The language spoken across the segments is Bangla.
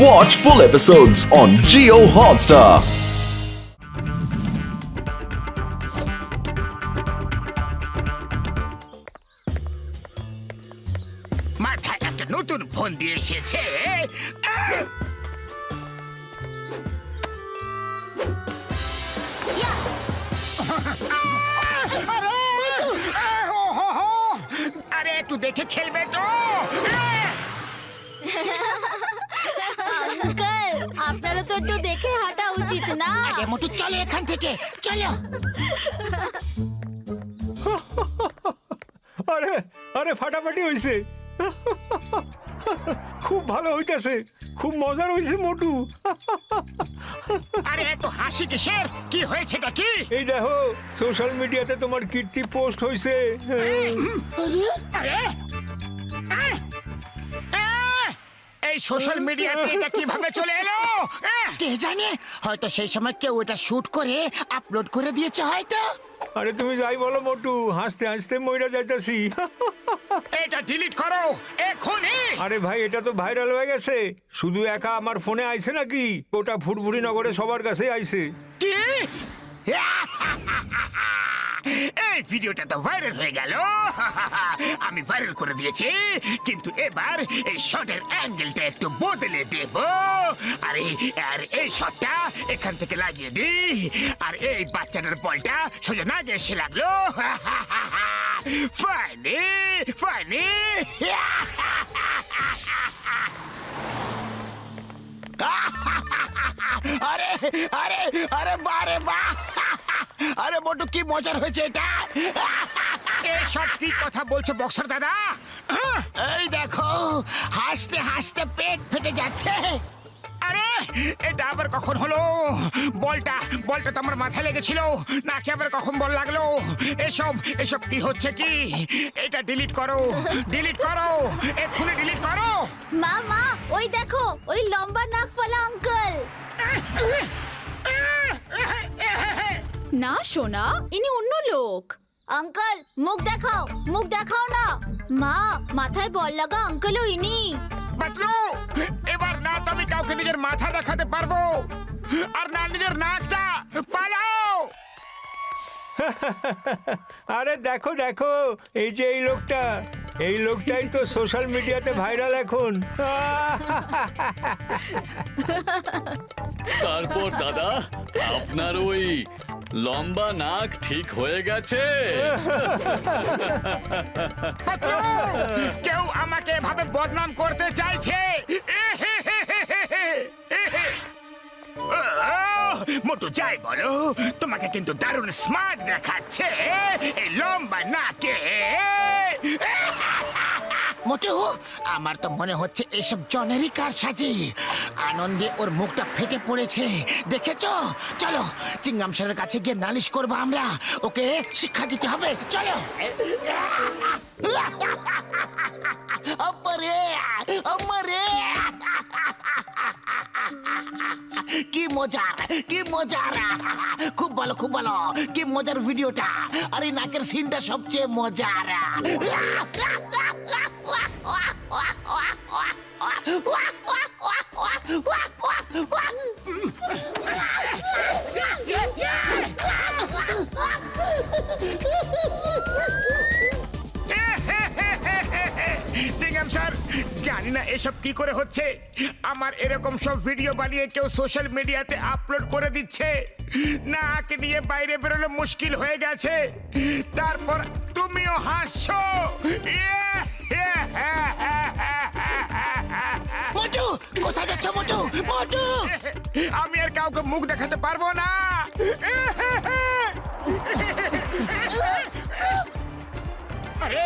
Watch full episodes on Jio Hotstar. মাথায় একটা নতুন ফোন দিয়ে এসেছে। আরে একটু দেখে খেলবে তো। আঙ্কেল আপনারা তো একটু দেখে হাঁটা উচিত না। আরে মোটু চলো এখান থেকে, চলো। আরে আরে ফাটাফাটি হইছে, খুব ভালো হইতাছে, খুব মজার হইছে মোটু। আরে এত হাসি কিসের? কি হয়েছেটা কি? এই দেখো সোশ্যাল মিডিয়াতে তোমার কীর্তি পোস্ট হইছে। আরে এই সোশ্যাল মিডিয়াতে এটা কিভাবে চলে এলো? কে জানে, হয়তো সেই সময় কেউ এটা শুট করে আপলোড করে দিয়েছে হয়তো। আরে তুমি যাই বলো মোটু, হাসতে হাসতে মইরা যাইতাছি। এটা ডিলিট করো এখনই। আরে ভাই এটা তো ভাইরাল হয়ে গেছে, শুধু একা আমার ফোনে আইছে নাকি, ওটা ফুরফুরি নগরে সবার কাছে আইছে। কি? এই ভিডিওটা তো ভাইরাল হয়ে গেল। আমি ভাইরাল করে দিয়েছি, কিন্তু এবার এই শটের অ্যাঙ্গেলটা একটু বদলে দেব। আরে আর এই শটটা এখান থেকে লাগিয়ে দিই, আর এই বাচ্চাটার বলটা সোজা না গিয়ে এসে লাগলো। Funny funny. আরে আরে আরে বারে বা, আরে মোটু কি মজার হয়েছে এটা। এসব কি কথা বলছো বক্সার দাদা? এই দেখো হাসতে হাসতে পেট ফেটে যাচ্ছে। আরে এটা আবার কখন হলো? বলটা তো আমার মাথায় লেগেছিল, নাকি আবার কখন বল লাগলো? এসব এসব কি হচ্ছে কি? এটা ডিলিট করো, ডিলিট করো, এক্ষুনি ডিলিট করো। মা মা ওই দেখো, ওই লম্বা নাকওয়ালা আঙ্কেল। না সোনা, ইনি অন্য লোক। আঙ্কেল মুখ দেখাও, মুখ দেখাও না। মা মাথায় বল লাগা আঙ্কেলও ইনি। বাতলু, এবার না তো আমি কাউকে নিজের মাথা দেখাতে পারবো, আর না নিজের নাকটা। পালাও। আরে দেখো দেখো, এই যে এই লোকটাই তো সোশ্যাল মিডিয়াতে ভাইরাল এখন। তারপর দাদা আপনার ওই লম্বা নাক ঠিক হয়ে গেছে? বাতলু, কেউ আমাকে এভাবে বদনাম করতে চাইছে। মোটু যাই বলো, তোমাকে কিন্তু দারুণ স্মার্ট দেখাচ্ছে এই লম্বা নাকে। মোটু আমার তো মনে হচ্ছে এসব জনেরই কারসাজি। আনন্দে ওর মুখটা ফেটে পড়েছে, দেখেছো? চলো চিংগাম স্যারের কাছে গিয়ে নালিশ করবো আমরা, ওকে শিক্ষা দিতে হবে। চলো। আব্বারে আমারে, কি মজার, কি মজার, খুব ভালো খুব ভালো, কি মজার ভিডিওটা। আর এই নাকের সিনটা সবচেয়ে মজার। জানি না এসব কি করে হচ্ছে, আমার এরকম সব ভিডিও বানিয়ে কেউ সোশ্যাল মিডিয়াতে আপলোড করে দিচ্ছে। নাক নিয়ে বাইরে বেরোলে মুশকিল হয়ে গেছে, তারপর তুমিও হাসছো। মোটু কোথায় যাচ্ছ? মোটু মোটু, আমি আর কাউকে মুখ দেখাতে পারবো না। আরে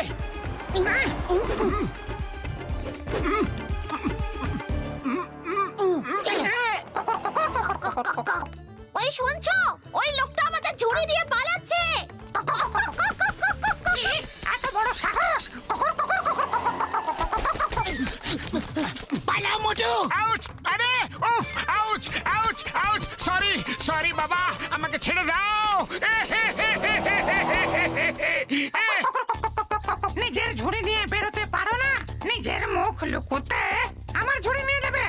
ওই শুনছো, ওই লোকটা আমাদের ঝুড়ি দিয়ে পালাচ্ছে। এত বড় সাহস! পালাও মোটু! আউচ! আরে উফ! Ouch! Ouch! Ouch! Sorry sorry বাবা, আমাকে ছেড়ে দাও। নিজের ঝুড়ি নিয়ে বেরোতে পারো না? নিজের মুখ লুকোতে আমার ঝুড়ি নিয়ে নেবে?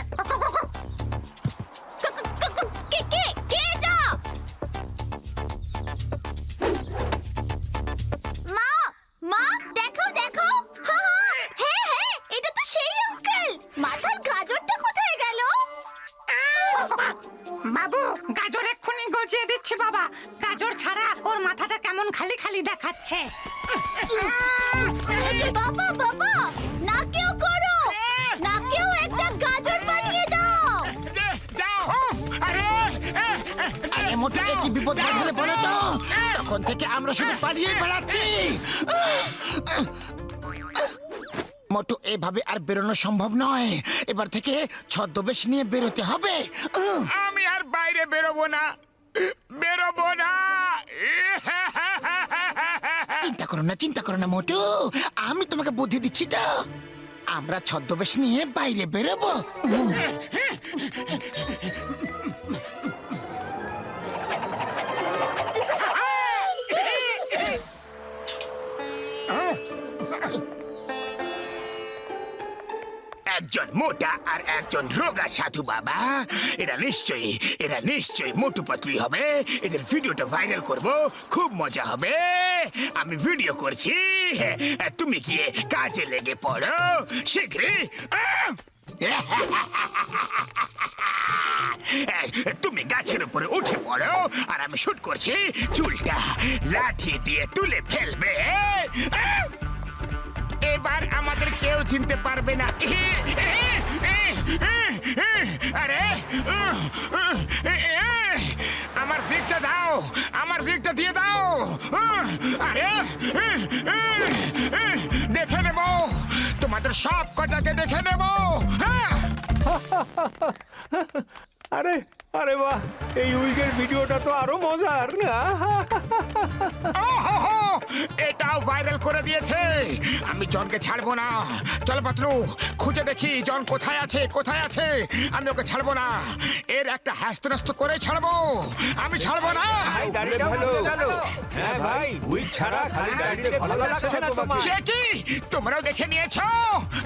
কেমন খালি খালি দেখাচ্ছে। বাবা বাবা নাকেও করো, নাকেও একটা গাজর বানিয়ে দাও। যাও আরে আরে মোটাকে কি বিপদ বাঁধালে বলো তো, তখন থেকে আমরা শুধু পালিয়ে বেড়াচ্ছি। মোটু এভাবে আর বেরোনো সম্ভব নয়, এবার থেকে ছদ্মবেশ নিয়ে বেরোতে হবে। আমি আর বাইরে বেরোবো না, বেরোবো না। চিন্তা করো না মোটু, আমি তোমাকে বুদ্ধি দিচ্ছি তো। আমরা ছদ্মবেশ নিয়ে বাইরে বেরোবো। একজন মোটা আর একজন রোগা সাধু বাবা, এরা নিশ্চয়ই মোটু পাতলুই হবে। এদের ভিডিওটা ভাইরাল করব, খুব মজা হবে। আমি ভিডিও করছি, তুমি গিয়ে কাজে লেগে পড়ো শীঘ্রই। তুমি গাছের উপরে উঠে পড়ো আর আমি শুট করছি, চুলটা লাঠি দিয়ে তুলে ফেলবে। এবার আমাদের কেউ চিনতে পারবে না। আরে আমার ব্রেকটা দাও, আমার ব্রেকটা দিয়ে দাও। আরে দেখে নেব, তোমাদের সব কটাকে দেখে নেব। আরে আরে বাহ, এই উইকের ভিডিওটা তো আরো মজার না? এটাও ভাইরাল করে দিয়েছে। আমি জনকে ছাড়বো না। চল পাতলু, খুঁজে দেখি জন কোথায় আছে, কোথায় আছে। আমি ওকে ছাড়বো না, এর একটা হ্যাস্ত করে ছাড়বো। আমি ছাড়বো না। হ্যাঁ ভাই, উইক ছাড়া খালি দাড়িতে ভালো লাগছে না তোমার? সে কি, তোমরাও দেখে নিয়েছো?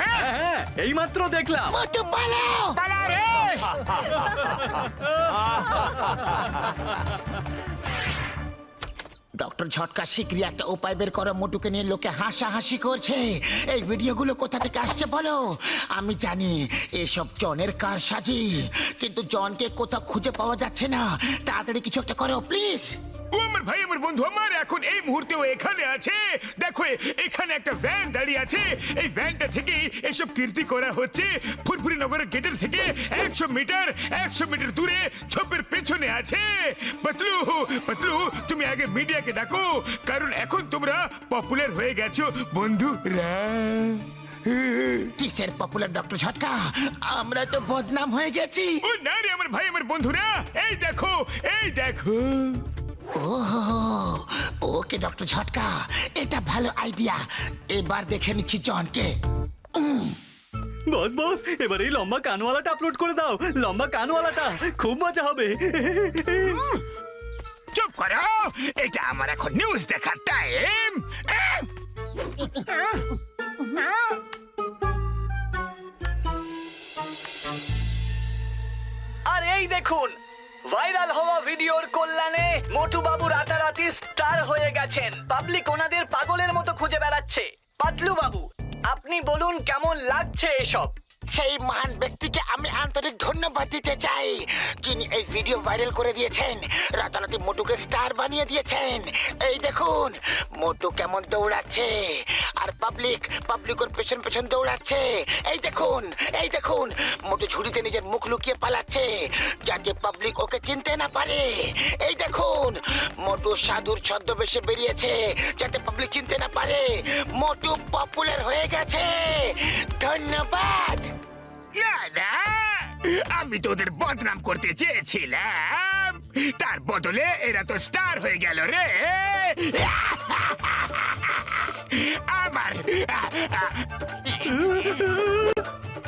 হ্যাঁ, এইমাত্র দেখলাম। মোটু পালাও, পালাও রে। ডক্টর ঝটকা শিগগিরই একটা উপায় বের করো, মোটুকে নিয়ে লোকে হাসাহাসি করছে। এই ভিডিওগুলো কোথা থেকে আসছে বলো? আমি জানি এসব জনের কারসাজি, কিন্তু জনকে কোথাও খুঁজে পাওয়া যাচ্ছে না। তাড়াতাড়ি কিছু একটা করো প্লিজ। ও আমার ভাই, আমার বন্ধু, আমার এখন এই মুহূর্তে ও এখানে আছে। দেখো এখানে একটা ভ্যান দাঁড়িয়ে আছে, এই ভ্যানটা থেকে এসব কীর্তি করা হচ্ছে। ফুরফুরি নগরের গেটের থেকে 100 মিটার দূরে ছোপের পেছনে আছে। পাতলু পাতলু, তুমি আগে মিডিয়াকে ডাকো, কারণ এখন তোমরা পপুলার হয়ে গেছো বন্ধুরা। কিসের পপুলার ডক্টর ঝটকা? আমরা তো বদনাম হয়ে গেছি। ও না রে আমার ভাই, আমার বন্ধুরা, এই দেখো, এই দেখো। ওকে ডক্টর ঝটকা, এটা ভালো আইডিয়া। এবার দেখে নিচ্ছি জনকে। বস বস, এবার এই লম্বা কানওয়ালাটা আপলোড করে দাও। লম্বা কানওয়ালাটা, খুব মজা হবে। চুপ করো, এটা আমার এখন নিউজ দেখার টাইম। আর এই দেখুন, ভাইরাল হওয়া ভিডিওর কল্যাণে মোটু বাবু রাতারাতি স্টার হয়ে গেছেন। পাবলিক ওনাদের পাগলের মতো খুঁজে বেড়াচ্ছে। পাতলু বাবু, আপনি বলুন কেমন লাগছে এসব? সেই মহান ব্যক্তিকে আমি আন্তরিক ধন্যবাদ দিতে চাই, যিনি এই ভিডিও ভাইরাল করে দিয়েছেন, রাতারাতি মোটুকে স্টার বানিয়ে দিয়েছেন। এই দেখুন মোটু কেমন দৌড়াচ্ছে, আর পাবলিক ওর পেছন পেছন দৌড়াচ্ছে। এই দেখুন মোটু ঝুড়িতে নিজের মুখ লুকিয়ে পালাচ্ছে, যাতে পাবলিক ওকে চিনতে না পারে। এই দেখুন মোটু সাধুর ছদ্মবেশে বেরিয়েছে, যাতে পাবলিক চিনতে না পারে। মোটু পপুলার হয়ে গেছে। ধন্যবাদ। না না, আমি তো ওদের বদনাম করতে চেয়েছিলাম, তার বদলে এরা তো স্টার হয়ে গেল রে।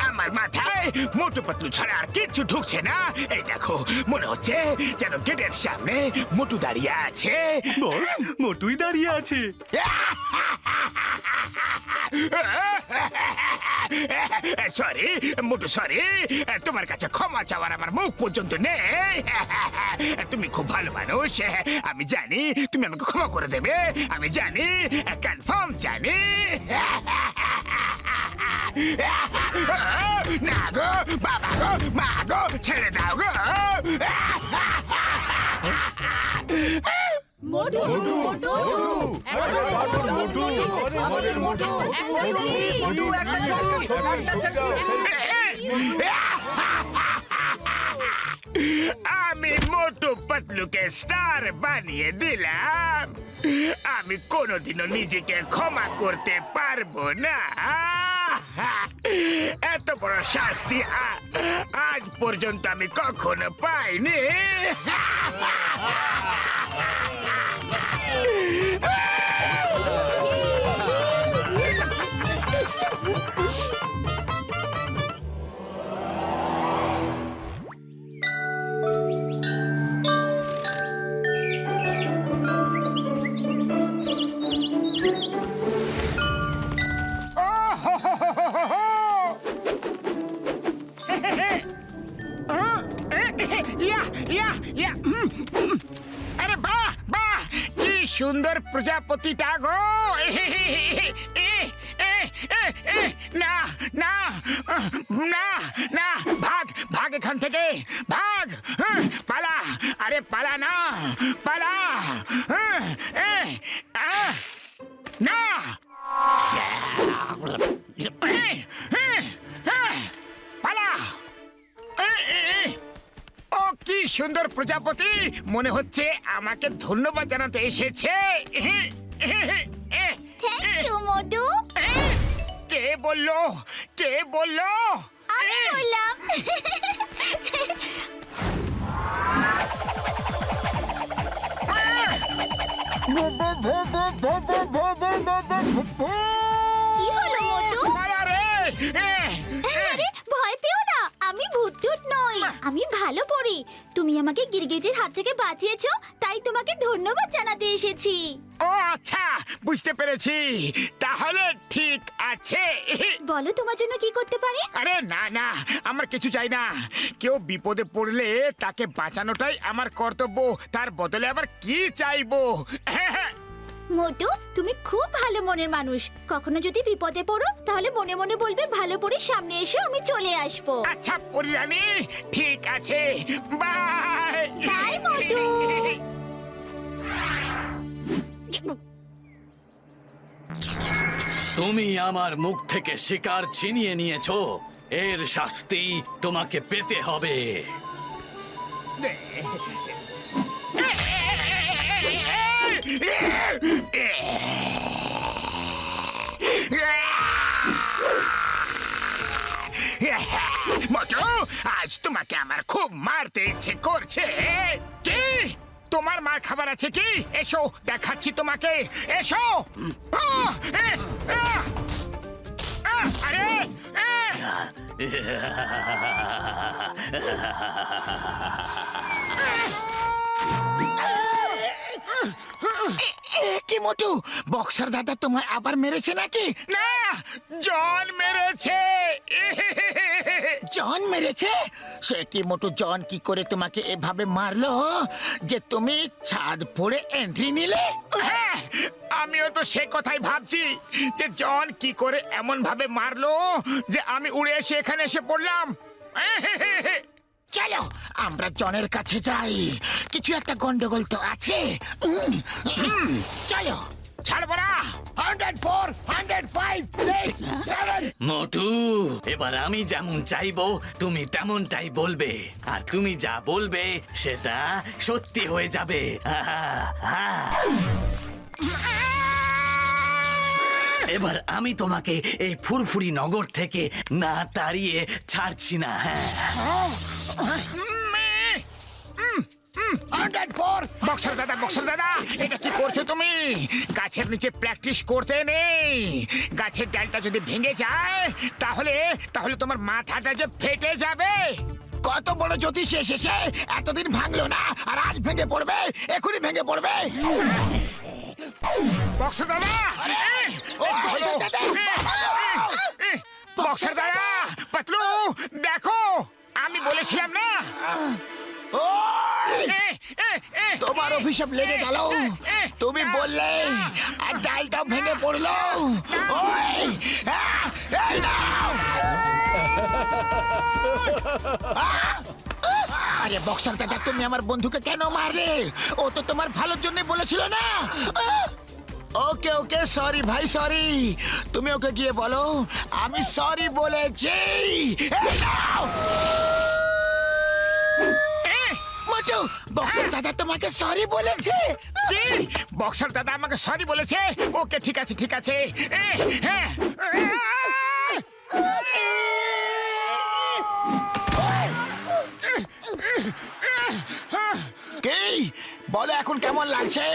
আমার মাথায় মোটু পাতলু ছাড়া আর কিচ্ছু ঢুকছে না। এই দেখো, মনে হচ্ছে যেন গেটের সামনে মোটু দাঁড়িয়ে আছে। বস, মোটুই দাঁড়িয়ে আছে। সরি মোটু, সরি। তোমার কাছে ক্ষমা চাওয়ার আমার মুখ পর্যন্ত নেই। তুমি খুব ভালো মানুষ, আমি জানি তুমি আমাকে ক্ষমা করে দেবে। আমি জানি, কনফার্ম জানি। না গো, বাবা গো, মা গো, ছেড়ে দাও গো। মোটু মোটু আমাদের মোটু আমি মোটু পাতলুকে স্টার বানিয়ে দিলাম। আমি কোনোদিনও নিজেকে ক্ষমা করতে পারবো না। এত বড় শাস্তি আজ পর্যন্ত আমি কখনো পাইনি। আরে বাহ বাহ, কি সুন্দর প্রজাপতিটা গো। না না না না, ভাগ ভাগ এখান থেকে, ভাগ, পালা, আরে পালা না, পালা, না, পালা। ও কি সুন্দর প্রজাপতি, মনে হচ্ছে আমাকে ধন্যবাদ জানাতে এসেছে। থ্যাংক ইউ মোটু। কে বললো, কে বললো? আমি বললাম। কি হলো মোটু? পালা রে। আরে ভয় পেও না, আমি ভূত নই, আমি ভালো পড়ি। তুমি আমাকে গিরগিটির হাত থেকে বাঁচিয়েছো, তাই তোমাকে ধন্যবাদ জানাতে এসেছি। ও আচ্ছা, বুঝতে পেরেছি, তাহলে ঠিক আছে। বলো তোমার জন্য কি করতে পারি? আরে না না, আমার কিছু চাই না। কেউ বিপদে পড়লে তাকে বাঁচানোটাই আমার কর্তব্য, তার বদলে আবার কি চাইবো? মোটু, তুমি খুব ভালো মনের মানুষ। কখনো যদি বিপদে পড়ো তাহলে মনে মনে বলবে ভালো পড়ে সামনে এসো, আমি চলে আসবো। আচ্ছা পরিরানী, ঠিক আছে, বাই বাই মোটু। তুমি আমার মুখ থেকে শিকার ছিনিয়ে নিয়েছো, এর শাস্তি তোমাকে পেতে হবে। মোটু, আজ তোমাকে আমার খুব মারতে ইচ্ছে করছে। কি তোমার মার খাবার আছে কি? এসো দেখাচ্ছি তোমাকে, এসো। আরে কি মোটু, বক্সার দাদা তোমায় আবার মেরেছে নাকি? না, জন মেরেছে। জন মেরেছে? সে কি মোটু, জন কি করে তোমাকে এভাবে মারলো যে তুমি ছাদ পড়ে এন্ট্রি নিলে? হ্যাঁ, আমিও তো সে কথাই ভাবছি যে জন কি করে এমন ভাবে মারলো যে আমি উড়ে এসে এখানে এসে পড়লাম। চলো আমরা জনের কাছে যাই, কিছু একটা গন্ডগোল তো আছে। চলো, ছাড়বো না। 104, 105, 6, 7। মোটু, এবার আমি যেমন চাইবো তুমি তেমনটাই বলবে, আর তুমি যা বলবে সেটা সত্যি হয়ে যাবে। এবার আমি তোমাকে এই ফুরফুরি নগর থেকে না তাড়িয়ে ছাড়ছি না। বক্সার দাদা, বক্সার দাদা, এটা কি করছো তুমি? গাছের নিচে প্র্যাকটিস করতে নেই। গাছের ডালটা যদি ভেঙে যায় তাহলে তাহলে তোমার মাথাটা যে ফেটে যাবে। কত বড় জ্যোতিষ এসেছে, এতদিন ভাঙলো না, আর আজ ভেঙে পড়বে, এখনই ভেঙে পড়বে। বক্সার দাদা, বক্সার দাদা, পাতলু দেখো, আমি বলেছিলাম না। তোমার অভিশাপ লেগে গেল, তুমি বললে আর ডালটাও ভেঙে পড়লো। আরে বক্সার দাদা, তুমি আমার বন্ধুকে কেন মারলে? ও তো তোমার ভালোর জন্য বলেছিল না। ওকে ওকে, সরি ভাই, সরি। তুমি ওকে গিয়ে বলো আমি সরি বলেছি। মোটু, বক্সার দাদা তোমাকে সরি বলেছে। বক্সার দাদা আমাকে সরি বলেছে? ওকে, ঠিক আছে ঠিক আছে। হ্যাঁ, কি বলো এখন কেমন লাগছে?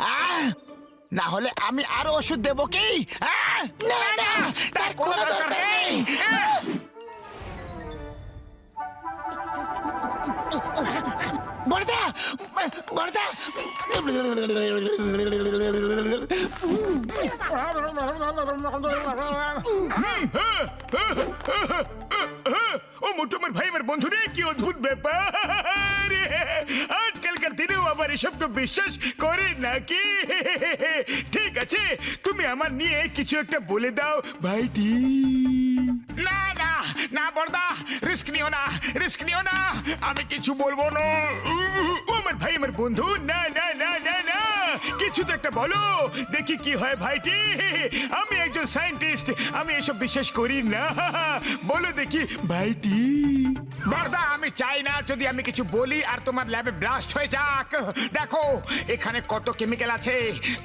হ্যাঁ, না হলে আমি আরো ওষুধ দেবো কি? না না, তার কোনো দরকার নেই। বড়দা, বড়দা, ও মোটু আমার ভাই, আমার বন্ধু রে, কি অদ্ভুত ব্যাপার। আজকালকার দিনেও আবার এসবকে বিশ্বাস করে নাকি? ঠিক আছে, তুমি আমার নিয়ে কিছু একটা বলে দাও ভাইটি। না না না বড়দা, রিস্ক নিও না, রিস্ক নিও না, আমি কিছু বলবো না। ও আমার ভাই, আমার বন্ধু, না না না না না, কিছু তো একটা বলো, দেখি কি হয় ভাইটি। আমি একজন সায়েন্টিস্ট, আমি এসব বিশ্বাস করি না। বলো দেখি ভাইটি। বড়দা, আমি চাই না যদি আমি কিছু বলি আর তোমার ল্যাবে ব্লাস্ট হয়ে যাক। দেখো এখানে কত কেমিক্যাল আছে,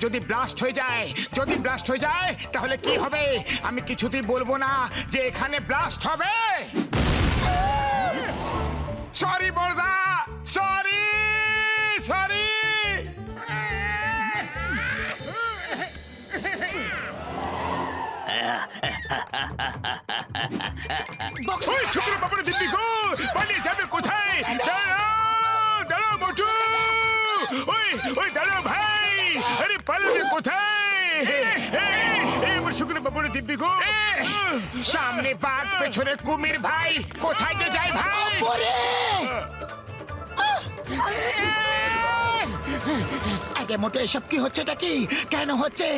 যদি ব্লাস্ট হয়ে যায়, যদি ব্লাস্ট হয়ে যায় তাহলে কি হবে? আমি কিছুতেই বলবো না যে এখানে ব্লাস্ট হবে। সরি বড়দা, সরি সরি। ওই ছোকরা বাবার দিব্যি গো, পালিয়ে যাবে কোথায়? দাঁড়াও দাঁড়াও মোটু, ওই ওই দাঁড়াও ভাই, আরে পালাবে কোথায়? আমার শুক্র বাবুর দিব্যি গো, সামনে বাঘ পেছনে কুমির ভাই, কোথায় যে যাই ভাই? আগে মোটো, এসব কি হচ্ছেটা কি? কেন হচ্ছে?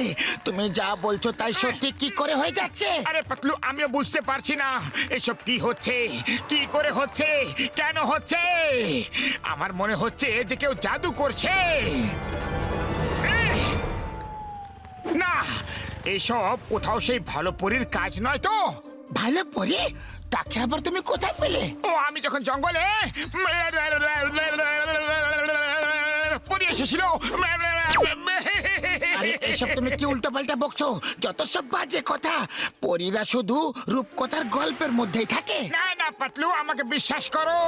তুমি যা বলছো তাই সত্যি কি করে হয়ে যাচ্ছে? আরে পাতলু, আমিও বুঝতে পারছি না এসব কি হচ্ছে, কি করে হচ্ছে, কেন হচ্ছে। আমার মনে হচ্ছে যে কেউ জাদু করছে। না, এসব কোথাও সেই ভালো পরীর কাজ নয় তো। ভালো পরি? তাকে আবার তুমি কোথায় পেলে? ও, আমি যখন জঙ্গলে পরী এসেছিল। আরে এসব তুমি কি উল্টো পাল্টা বকছো? যত সব বাজে কথা। পরীরা শুধু রূপকথার গল্পের মধ্যেই থাকে। না না পাতলু, আমাকে বিশ্বাস করো।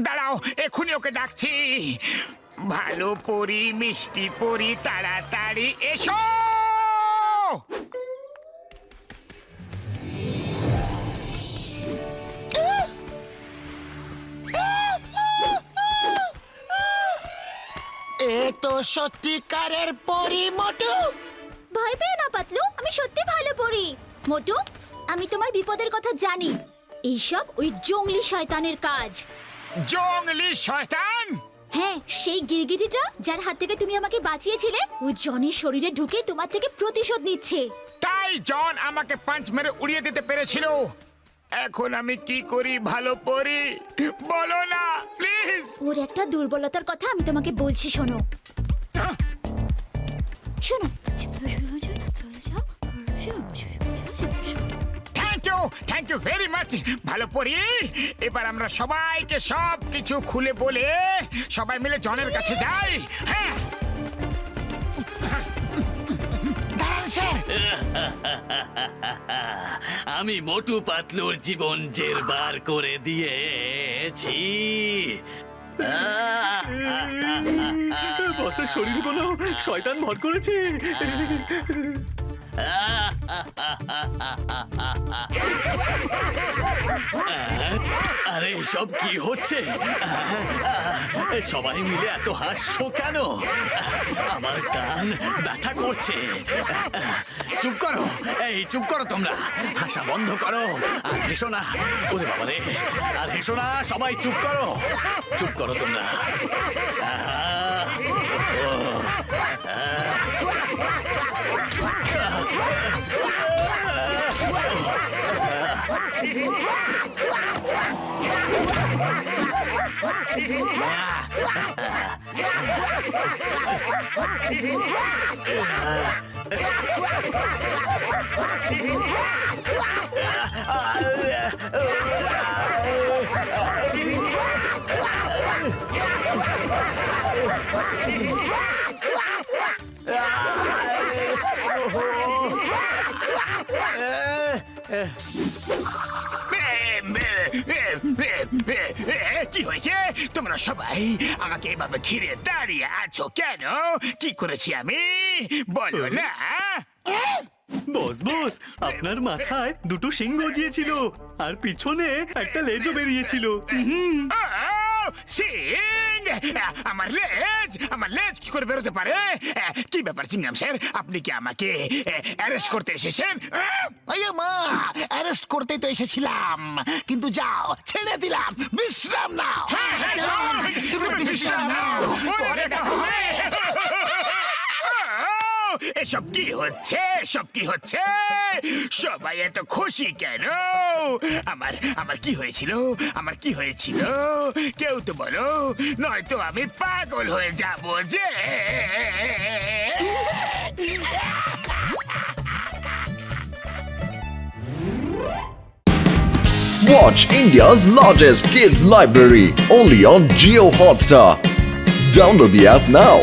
দাঁড়াও, এক্ষুনি ওকে ডাকছি। ভালো পরী, মিষ্টি পরী, তাড়াতাড়ি এসো। এ তো সত্যিকারের পরী মোটু। ভয় পেও না পাতলু, আমি সত্যি ভালো পড়ি। মোটু, আমি তোমার বিপদের কথা জানি। এইসব ওই জঙ্গলি শয়তানের কাজ। জঙ্গলি শয়তান? হ্যাঁ, সেই গিরগিটিটা যার হাত থেকে তুমি আমাকে বাঁচিয়েছিলে, ওই জনির শরীরে ঢুকে তোমার থেকে প্রতিশোধ নিচ্ছে। তাই জন আমাকে পাঞ্চ মেরে উড়িয়ে দিতে পেরেছিল। এখন আমি কি করি ভালো পরী, বলো না প্লিজ। ওর একটা দুর্বলতার কথা আমি তোমাকে বলছি, শোনো শোনো। থ্যাংক ইউ ভেরি মাচ ভালো পরী। এবার আমরা সবাইকে সব কিছু খুলে বলে সবাই মিলে জনের কাছে যাই। হ্যাঁ, দাঁড়ান স্যার। আমি মোটু পাতলুর জীবন জেরবার করে দিয়েছি। বসের শরীরগুলো শয়তান ভর করেছে। আরে সব কি হচ্ছে? সবাই মিলে এত হাসছো কেন? আমার কান ব্যথা করছে। চুপ করো, এই চুপ করো তোমরা, হাসা বন্ধ করো আর হেসো না। ওরে বাবারে, আর হেসো না, সবাই চুপ করো, চুপ করো তোমরা। কি হয়েছে? তোমরা সবাই আমাকে এভাবে ঘিরে দাঁড়িয়ে আছো কেন? কি করেছি আমি? বলো না। বস বস, আপনার মাথায় দুটো শিং গজিয়েছিল আর পিছনে একটা লেজও বেরিয়েছিল। সিং! আমার লেজ কি করে বেরোতে পারে? কি ব্যাপার চিংগাম স্যার, আপনি কি আমাকে অ্যারেস্ট করতে এসেছেন? মা, অ্যারেস্ট করতেই তো এসেছিলাম, কিন্তু যাও, ছেড়ে দিলাম, বিশ্রাম নাও। তুমি বিশ্রাম নাও, পরে দেখা হবে। এসব কি হচ্ছে? এসব কি হচ্ছে? সবাই এত খুশি কেন? আমার কি হয়েছিল? আমার কি হয়েছিল? কেউ তো বলো, নয়তো আমি পাগল হয়ে যাব যে। Watch India's largest kids library only on Jio Hotstar. Download the app now.